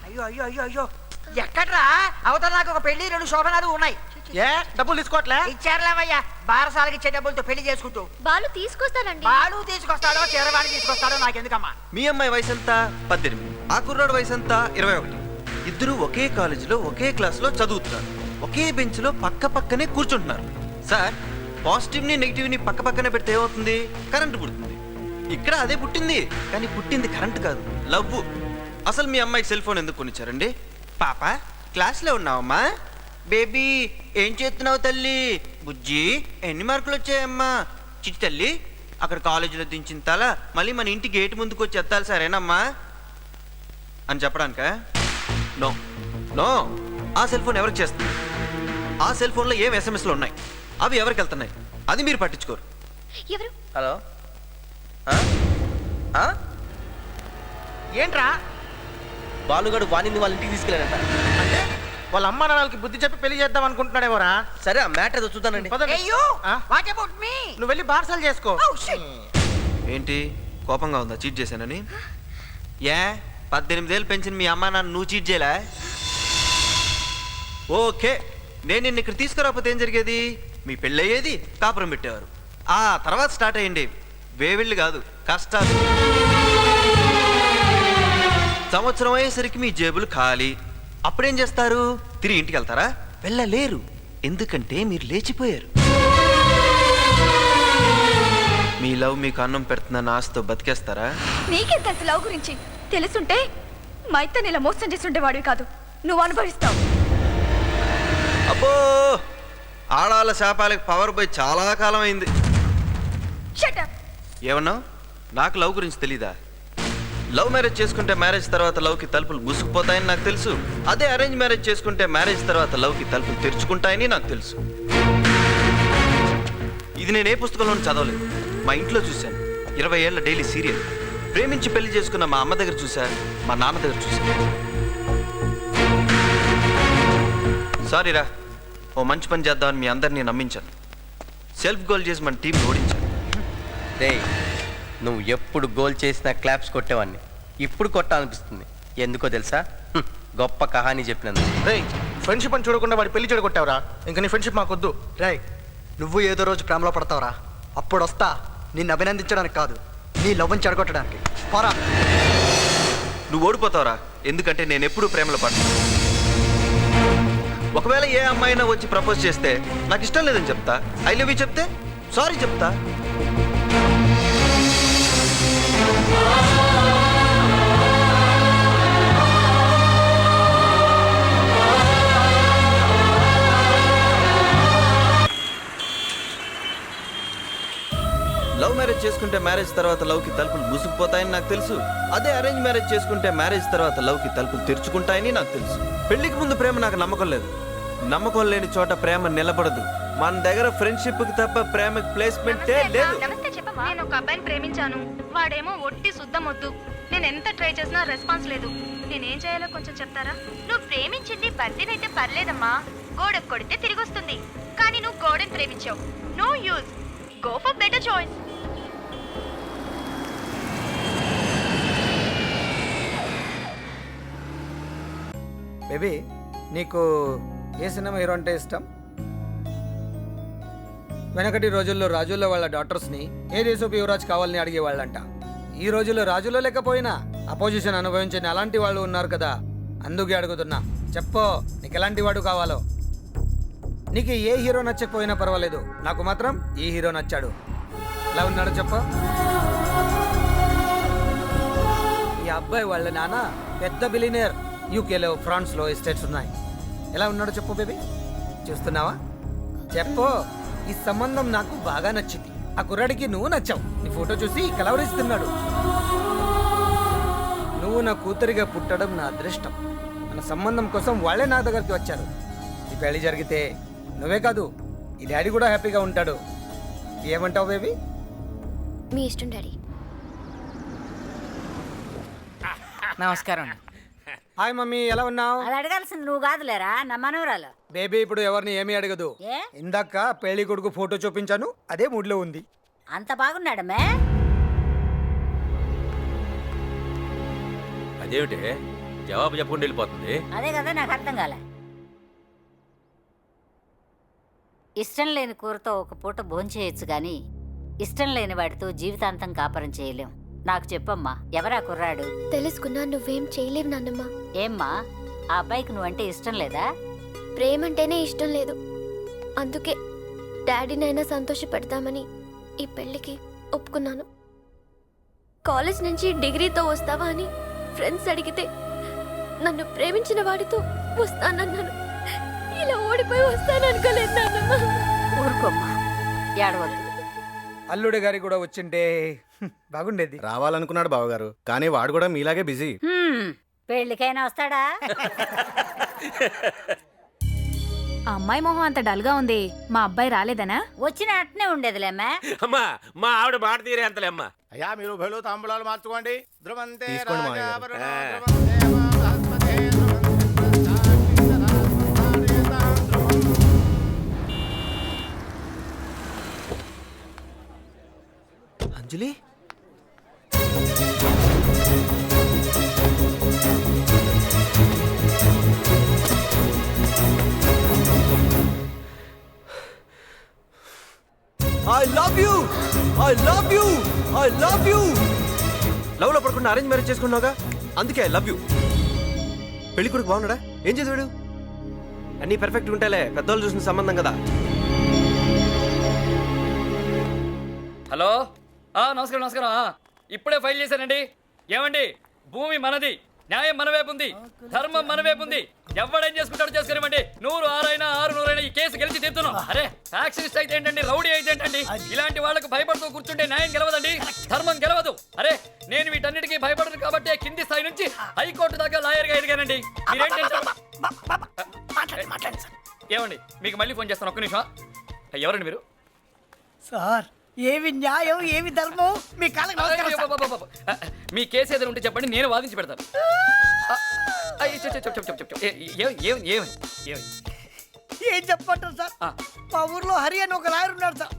అయ్యో అయ్యో అయ్యో అయ్యో ఎక్కడ్రా అవతల నాకు ఒక పెళ్లి 2 శోభనాలు ఉన్నాయి. ఏ డబ్బులు తీసుకోవట్లే? ఇచ్చారులేవయ్యా, బారసాలకి ఇచ్చే డబ్బులతో పెళ్లి చేసుకుంటూ. బాలు తీసుకొస్తానండి. బాలు తీసుకొస్తాడో చీరవాణి తీసుకొస్తాడో నాకెందుకమ్మా. మీ అమ్మాయి వయసు ఎంత? 18. ఆ కుర్రాడు వయసు ఎంత? 21. ఇద్దరు ఒకే కాలేజీలో ఒకే క్లాస్లో చదువుతున్నారు. ఒకే బెంచ్లో పక్క పక్కనే కూర్చుంటున్నారు. సార్, పాజిటివ్ని నెగిటివ్ని పక్క పక్కనే పెడితే ఏమవుతుంది? కరెంటు పుడుతుంది. ఇక్కడ అదే పుట్టింది, కానీ పుట్టింది కరెంట్ కాదు, లవ్. అసలు మీ అమ్మాయికి సెల్ ఫోన్ ఎందుకు కొనిచ్చారండి? పాప క్లాస్లో ఉన్నావమ్మా, బేబీ ఏం చేస్తున్నావు తల్లి, బుజ్జి ఎన్ని మార్కులు వచ్చాయమ్మా, చిట్టి తల్లి అక్కడ కాలేజీలో దించిన తల మళ్ళీ మన ఇంటి గేట్ ముందుకు వచ్చి ఎత్తాలి సరేనమ్మా అని చెప్పడానిక? No no. ఆ సెల్ ఫోన్ ఎవరికి చేస్తుంది? ఆ సెల్ ఫోన్లో ఏం ఎస్ఎంఎస్లు ఉన్నాయి, అవి ఎవరికి వెళ్తున్నాయి, అది మీరు పట్టించుకోరు. ఎవరు? హలో, ఏంట్రా? బాలుగాడు వాణిని వాళ్ళ ఇంటికి తీసుకెళ్ళాడంట. అంటే వాళ్ళ అమ్మ నాన్నలకి బుద్ధి చెప్పి పెళ్లి చేద్దాం అనుకుంటున్నాడేమోరా. సరే ఆ మ్యాటర్ ఏదో చూద్దానండి. What about me? నువ్వు వెళ్ళి బార్సల్ చేసుకో. ఏంటి కోపంగా ఉందా చీట్ చేశానని? ఏ 18 ఏళ్ళు పెంచిన మీ అమ్మ నాన్న నువ్వు చీట్ చేయలే? ఓకే, నేను నిన్ను ఇక్కడ తీసుకురాకపోతే ఏం జరిగేది? మీ పెళ్ళయ్యేది, కాపురం పెట్టేవారు. ఆ తర్వాత స్టార్ట్ అయ్యండి వేవిళ్ళు కాదు కష్టాలు. సంవత్సరం అయ్యేసరికి మీ జేబులు ఖాళీ. అప్పుడేం చేస్తారు? తిరిగి ఇంటికి వెళ్తారా? వెళ్ళలేరు, ఎందుకంటే మీరు లేచిపోయారు. మీ లవ్ మీకు అన్నం పెడుతుందన్న ఆశతో బతికేస్తారా? నీకేం తెలుసు లవ్ గురించి? తెలుసుంటే మైతన్ ఇలా మోసం చేస్తుండేవాడివి కాదు, నువ్వు అనుభవిస్తావు. అబ్బో, ఆడాళ్ళ శాపాలకు పవర్ పోయి చాలా కాలం అయింది. Shut up. ఏమన్నావు? నాకు లవ్ గురించి తెలీదా? లవ్ మ్యారేజ్ చేసుకుంటే మ్యారేజ్ తర్వాత లవ్కి తలుపులు మూసుకుపోతాయని నాకు తెలుసు. అదే అరేంజ్ మ్యారేజ్ చేసుకుంటే మ్యారేజ్ తర్వాత లవ్కి తలుపులు తెరుచుకుంటాయని నాకు తెలుసు. ఇది నేను ఏ పుస్తకంలోనూ చదవలేదు, మా ఇంట్లో చూశాను. 20 ఏళ్ల డైలీ సీరియల్. ప్రేమించి పెళ్లి చేసుకున్న మా అమ్మ దగ్గర చూసా, మా నాన్న దగ్గర చూసా. సారీరా, ఓ మంచి పని చేద్దామని మీ అందరినీ నమ్మించాను. సెల్ఫ్ గోల్ చేసి మన టీంని ఓడించాను. రే, నువ్వు ఎప్పుడు గోల్ చేసినా క్లాప్స్ కొట్టేవాడిని, ఇప్పుడు కొట్టాలనిపిస్తుంది. ఎందుకో తెలుసా? గొప్ప కహానీ చెప్పినందుకు. రేయ్, ఫ్రెండ్షిప్ అని చూడకుండా వాడి పెళ్లి చెడగొట్టావురా. ఇంకా నీ ఫ్రెండ్షిప్ మాకొద్దు. రేయ్, నువ్వు ఏదో రోజు ప్రేమలో పడతావురా. అప్పుడు వస్తా నిన్ను అభినందించడానికి కాదు, నీ లవ్ని చెడగొట్టడానికి. పోరా. నువ్వు ఓడిపోతావురా, ఎందుకంటే నేను ఎప్పుడూ ప్రేమలో పడ్డా. ఒకవేళ ఏ అమ్మాయినా వచ్చి ప్రపోజ్ చేస్తే నాకు ఇష్టం లేదని చెప్తా, ఐ లవ్ యూ చెప్తే సారీ చెప్తా. లవ్ మ్యారేజ్ చేసుకుంటే మ్యారేజ్ తర్వాత లవ్కి తలుపులు మూసుకుపోతాయని నాకు తెలుసు. అదే అరేంజ్ మ్యారేజ్ చేసుకుంటే మ్యారేజ్ తర్వాత లవ్కి తలుపులు తెరుచుకుంటాయని నాకు తెలుసు. పెళ్లికి ముందు ప్రేమ నాకు నమ్మకం లేదు. నమ్మకం లేని చోట ప్రేమ నిలబడదు. మన దగ్గర ఫ్రెండ్షిప్ కి తప్ప ప్రేమకి ప్లేస్మెంటే లేదు. నేను ఒక అబ్బాయిని ప్రేమించాను, వాడేమో ఒట్టి శుద్ధ మొద్దు. నేను ఎంత ట్రై చేసినా రెస్పాన్స్ లేదు. నేనేం చేయాలో కొంచెం చెప్తారా? నువ్వు ప్రేమించింది బర్త్డేనైతే పర్లేదమ్మా, గోడకు కొడితే తిరిగి వస్తుంది. కానీ నువ్వు గోడని ప్రేమించావు, no use. Go for better choice. Baby, నీకు ఏ సినిమా హీరో అంటే ఇష్టం? వెనకటి రోజుల్లో రాజుల్లో వాళ్ళ డాక్టర్స్ని ఏ దేశపు యువరాజ్ కావాలని అడిగేవాళ్ళంట. ఈ రోజుల్లో రాజుల్లో లేకపోయినా అపోజిషన్ అనుభవించిన అలాంటి వాళ్ళు ఉన్నారు కదా, అందుకే అడుగుతున్నా. చెప్పో, నీకు ఎలాంటి వాడు కావాలో? నీకు ఏ హీరో నచ్చకపోయినా పర్వాలేదు, నాకు మాత్రం ఈ హీరో నచ్చాడు. ఎలా ఉన్నాడో చెప్పో. ఈ అబ్బాయి వాళ్ళ నాన్న పెద్ద బిలినియర్. యూకేలో, ఫ్రాన్స్లో ఎస్టేట్స్ ఉన్నాయి. ఎలా ఉన్నాడో చెప్పు బేబీ. చూస్తున్నావా? చెప్పు. ఈ సంబంధం నాకు బాగా నచ్చింది. ఆ కుర్రాడికి నువ్వు నచ్చావు. నీ ఫోటో చూసి కలవరిస్తున్నాడు. నువ్వు నా కూతురిగా పుట్టడం నా అదృష్టం. మన సంబంధం కోసం వాళ్ళే నా దగ్గరికి వచ్చారు. ఈ పెళ్లి జరిగితే నువ్వే కాదు, ఈ డాడీ కూడా హ్యాపీగా ఉంటాడు. ఏమంటావు బేబీ? మీ ఇష్టం డాడీ. నమస్కారం. హాయ్ మమ్మీ, ఎలా ఉన్నావు? అది అడగాల్సింది నువ్వు కాదులేరా, నా మనవరాలు. బేబీ ఇప్పుడు ఎవరిని ఏమీ అడగదు. ఏ? ఇందాక పెళ్లి కొడుకు ఫోటో చూపించాను, అదే మూడ్లో ఉంది. అంత బాగున్నాడమే? అదేమిటి జవాబు చెప్పకుండా వెళ్ళిపోతుంది. అదే కదా నాకు అర్థం కాలే. ఇష్టం లేని కూరతో ఒక పూట భోంచేయొచ్చు గాని ఇష్టం లేని వాడితో జీవితాంతం కాపురం చేయలేం. నాకు చెప్పమ్మా, ఎవరా కుర్రాడు? తెలుసుకున్నా నువ్వేం చేయలేవు నాన్నమ్మ. ఏమ్మా, ఆ అబ్బాయికి నువ్వంటే ఇష్టం లేదా? ప్రేమంటేనే ఇష్టం లేదు. అందుకే డాడీనైనా సంతోషపెడతామని ఈ పెళ్లికి ఒప్పుకున్నాను. కాలేజ్ నుంచి డిగ్రీతో వస్తావా అని ఫ్రెండ్స్ అడిగితే నన్ను ప్రేమించిన వాడితో వస్తానన్నాను. ఇలా ఓడిపోయి వస్తాననుకోలేదు నాన్నమ్మ. ఊరుకోమ్మా, ఏడవద్దు. అల్లుడి గారికి కూడా వచ్చింటే బాగుండేది. రావాలనుకున్నాడు బావగారు, కానీ వాడు కూడా మీలాగే బిజీ. పెళ్ళికైనా వస్తాడా? ఆ అమ్మాయి మొహం అంత డల్గా ఉంది. మా అబ్బాయి రాలేదనా? వచ్చిన అట్నే ఉండేదిలేమ్మా. అమ్మా మా ఆవిడ మాట తీరే అంతలే అమ్మా. అయ్యా మీరు భలు తాంబూలాలు మార్చుకోండి. తీసుకోండి మావయ్య గారు. Anjali, I love you, I love you, I love you. Love లో పడకుండా అరేంజ్ మ్యారేజ్ చేసుకున్నావుగా, అందుకే ఐ లవ్ యూ. పెళ్లి కొడుకు బాగున్నాడా? ఏం చదివాడు? అన్నీ పర్ఫెక్ట్ ఉంటాయిలే, పెద్దవాళ్ళు చూసిన సంబంధం కదా. హలో, నమస్కారం నమస్కారం. ఇప్పుడే ఫైల్ చేశానండి. ఏమండి, భూమి మనది, న్యాయం మన వైపు ఉంది, ధర్మం మన వైపు ఉంది. ఎవడేం చేసుకుంటాడో చేసుకునివ్వండి. 100, 6 అయినా 6, 100 అయినా ఈ కేసు గెలిచి తీరుతున్నాం. అరే ఫ్యాక్షనిస్ట్ అయితే ఏంటండి, రౌడీ అయితే ఏంటండి, ఇలాంటి వాళ్ళకు భయపడుతూ కూర్చుంటే న్యాయం గెలవదండి, ధర్మం గెలవదు. అరే నేను వీటన్నిటికీ భయపడను కాబట్టి కింది స్థాయి నుంచి హైకోర్టు దాకా లాయర్గా ఎదిగానండి. ఏమండి, మీకు మళ్ళీ ఫోన్ చేస్తాను, ఒక్క నిమిషం. ఎవరండి మీరు? సార్, ఏవి న్యాయం ఏవి ధర్మం మీ కాళ్ళకి నమస్కారం సార్. మీ కేసు ఏదైనా ఉంటే చెప్పండి, నేను వాదించి పెడతాను. ఏం చెప్పంటారు సార్? మా ఊర్లో హరి అని ఒక లాయర్ ఉన్నాడు సార్.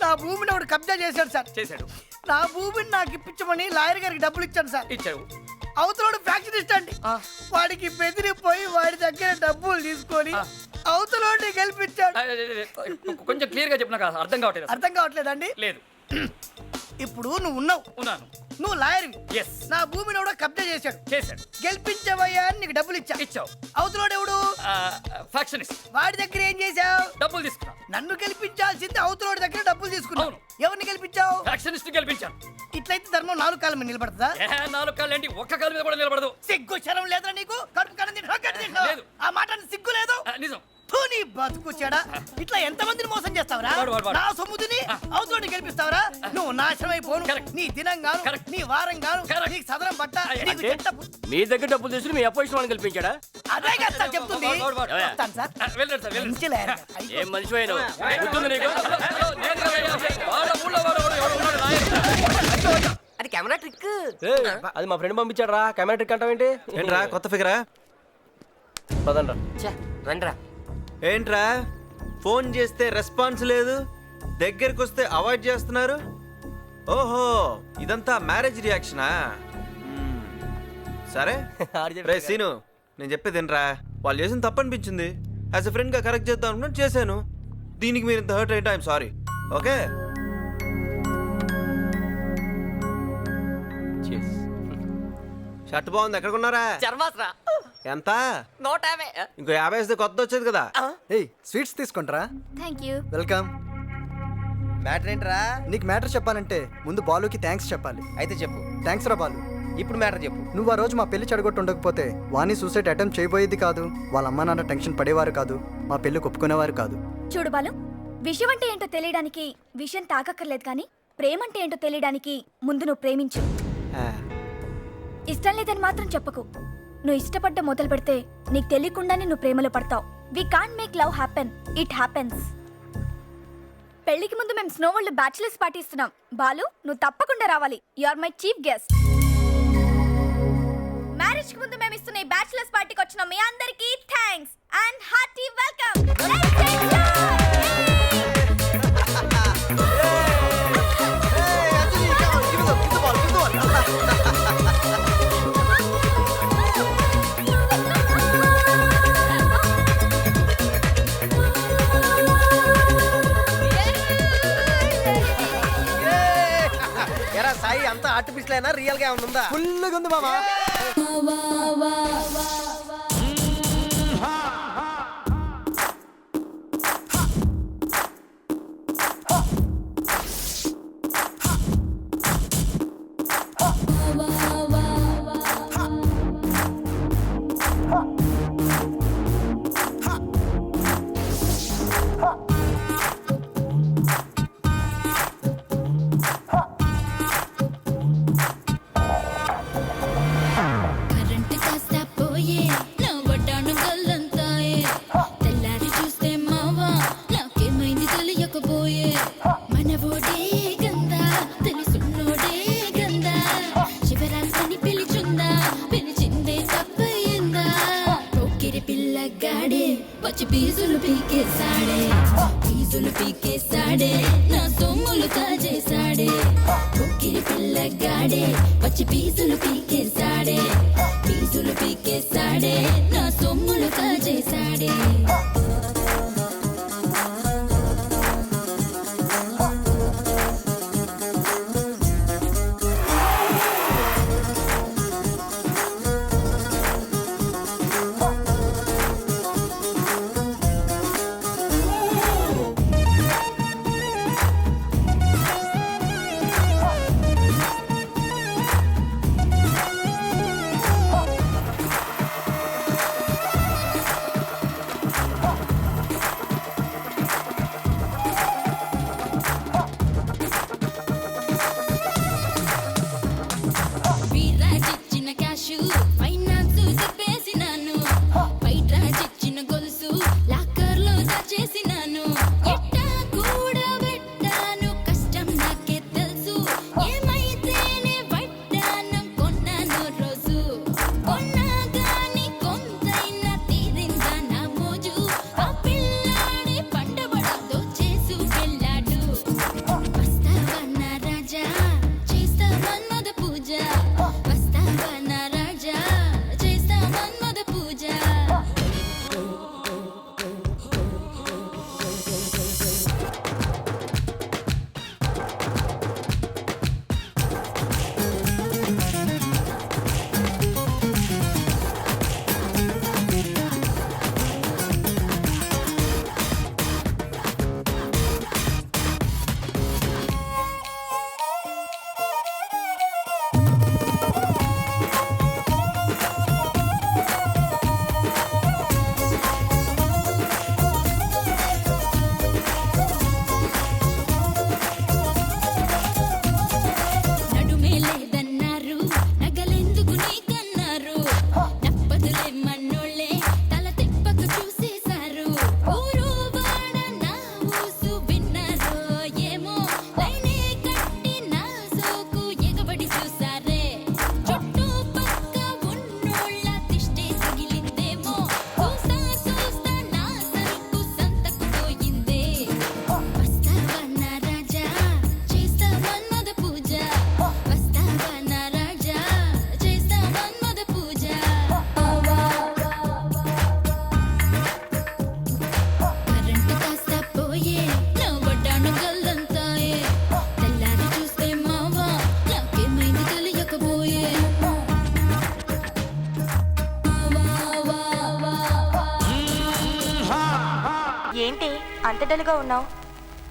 నా భూమిని ఒకటి కబ్జా చేశాడు సార్. చేశాడు. నా భూమిని నాకు ఇప్పించమని లాయర్ గారికి డబ్బులు ఇచ్చాను సార్. ఇచ్చాడు. అవతలోడు ఫ్యాక్షనిస్ట్ అండి. వాడికి బెదిరిపోయి వాడి దగ్గర డబ్బులు తీసుకొని అవతలోడిని గెలిపించాడు. కొంచెం క్లియర్ గా చెప్పినా కదా, అర్థం కావట్లేదు. అర్థం కావట్లేదండి. లేదు. ఇప్పుడు నువ్వు ఉన్నావు. ఉన్నాను. నువ్వు లాయర్వి. ఎస్. నా భూమిని కూడా కబ్జా చేశాడు. చేశాడు. గెలిపించవయ్యా అని నీకు డబ్బులు ఇచ్చావు. అవతలోడు ఎవడు? ఫ్యాక్షనిస్ట్. వాడి దగ్గర ఏం చేశావు? డబ్బులు తీసుకున్నా. నన్ను గెలిపించాల్సింది అవతలోడి దగ్గర డబ్బులు తీసుకున్నావు. ఎవరిని గెలిపించావు? ఫ్యాక్షనిస్ట్ గెలిపించాను. ఇట్లయితే ధర్మం 4 కాళ్ళ మీద నిలబడతా? 4 కాళ్ళు ఏంటి, ఒక్క కాళ్ళ మీద కూడా నిలబడదు. సిగ్గు శరం లేదురా నీకు? కడుపు లేదు. ఆ మాట సిగ్గు లేదు. నిజం. నీ బతుకు చెడా. ఇట్లా ఎంతమందిని మోసం చేస్తావరా? వాడు. నా సొమ్ముదిని అవతలోడిని గెలిపిస్తావరా? నువ్వు నాశనం అయిపోను. నీ దినం గాను, నీ వారం గాను, నీకు సదరం పట్ట, నీకు చెట్ట మీ దగ్గర డబ్బులు తీసుకుని మీ అపోజిషన్ వాళ్ళని గెలిపించాడా? అదే కదా సార్ చెప్తుంది. వస్తాను సార్. వెళ్ళండి సార్, వెళ్ళండి. మంచి లాయర్. ఏం మనిషి అయినా గుర్తుంది నీకు? అది కెమెరా ట్రిక్. అది మా ఫ్రెండ్ పంపించాడు రా. కెమెరా ట్రిక్ అంటావేంటి? ఏంట్రా కొత్త ఫిగరా? పదండ్రా. రండిరా. ఏంట్రా ఫోన్ చేస్తే రెస్పాన్స్ లేదు, దగ్గరికి వస్తే అవాయిడ్ చేస్తున్నారు. ఓహో, ఇదంతా మ్యారేజ్ రియాక్షనా? సరే రే సీను, నేను చెప్పేది ఏంట్రా, వాళ్ళు చేసిన తప్పు అనిపించింది. యాజ్ ఎ ఫ్రెండ్గా కరెక్ట్ చేద్దాం అనుకుని చేశాను. దీనికి మీరు ఇంత హర్ట్ అయితే ఐఎమ్ సారీ. ఓకే, షర్ట్ బాగుంది. ఎక్కడ కొన్నారా? ఎంత? 150. ఇంకో 50 వేస్తే కొత్త వచ్చేది కదా. ఏయ్, స్వీట్స్ తీసుకుంటారా? Thank you. వెల్కమ్. మ్యాటర్ ఏంట్రా? నీకు మ్యాటర్ చెప్పాలంటే ముందు బాలుకి థ్యాంక్స్ చెప్పాలి. అయితే చెప్పు. థ్యాంక్స్ రా బాలు. ఇప్పుడు మ్యాటర్ చెప్పు. నువ్వు ఆ రోజు మా పెళ్లి చెడగొట్టు ఉండకపోతే వాణి సూసైడ్ అటెంప్ట్ చేయబోయేది కాదు. వాళ్ళ అమ్మ నాన్న టెన్షన్ పడేవారు కాదు. మా పెళ్లి ఒప్పుకునేవారు కాదు. చూడు బాలు, విషయం అంటే ఏంటో తెలియడానికి విషయం తాకక్కర్లేదు, కానీ ప్రేమ అంటే ఏంటో తెలియడానికి ముందు నువ్వు ప్రేమించు. ఇష్టం లేదని మాత్రం చెప్పకు. నువ్వు ఇష్టపడ్డ మొదలు పెడితే నీకు తెలియకుండానే నువ్వు ప్రేమలో పడతావు. We can't make love happen, it happens. పెళ్లికి ముందు మేము స్నో వరల్డ్ బ్యాచిలర్స్ పార్టీ ఇస్తున్నాం. బాలు, నువ్వు తప్పకుండా రావాలి. You are my chief guest. Marriage కి ముందు మేము ఇస్తున్న ఈ బ్యాచిలర్స్ పార్టీకి వచ్చిన మీ అందరికీ thanks and hearty welcome. Artificial అయినా రియల్ గా ఏమైనా ఉందా? ఫుల్గా ఉంది మామా. కరెంట్ కాస్త పోయే నా వడ్డాను గల్లంతాయే తెల్లారి చూస్తే మావా నాకేమైంది తెలియకపోయే మనవోడే గందా తెలుసున్నోడే గందా శివరాత్రిని పిలిచుందా పిలిచిందే తప్పయిందా పోకిరి పిల్లగాడే పచ్చి పీసులు పీకేసాడే నా సొమ్ములు కాజేసాడే పోకిరి పిల్లగాడే పచ్చి పీసులు పీకేసాడే నా సొమ్ములు కాజేసాడే వీరాజిచ్చిన క్యాషు ఫైనాన్స్ చెప్పేసినాను వైట్రాజిచ్చిన గొలుసు లాకర్లో దాచేసినాను ఎట్టా కూడా పెట్టాను కష్టం నాకే తెలుసు ఏమైతేనే వడ్డానం కొన్నాను రోజు కొన్నా గాని కొంతైనా తీరిందా నా మోజు ఆ పిల్లాడి పండబడతో చేసు వెళ్ళాడు వస్తావా నా రాజా చేస్తా మన్మథ పూజ వస్తావా నా రాజా చేస్తా మన్మథ పూజ నడుమే లేదన్నారు నగలెందుకు నీకన్నారు నప్పదులే మన్నోళ్ళే తల తిప్పక చూసేశారు ఊరు వాడ నా ఊసు విన్నారో ఏమో లైనే కట్టి నా సోకు ఎగబడి చూసారే చుట్టూ పక్క ఉన్నోళ్ళ తిష్టే తగిలిందేమో చూస్తా నా సరుకు సంతకు పోయిందే వస్తావా నా రాజా చేస్తా మన్మథ పూజ వస్తావా నా రాజా చేస్తా మన్మథ పూజ కరెంట్ కాస్త పోయే నా వడ్డాను గల్లంతాయే తెల్లారి చూస్తే మావా నాకేమైంది తెలియకపోయే ఏంటి అంత డల్గా ఉన్నావు?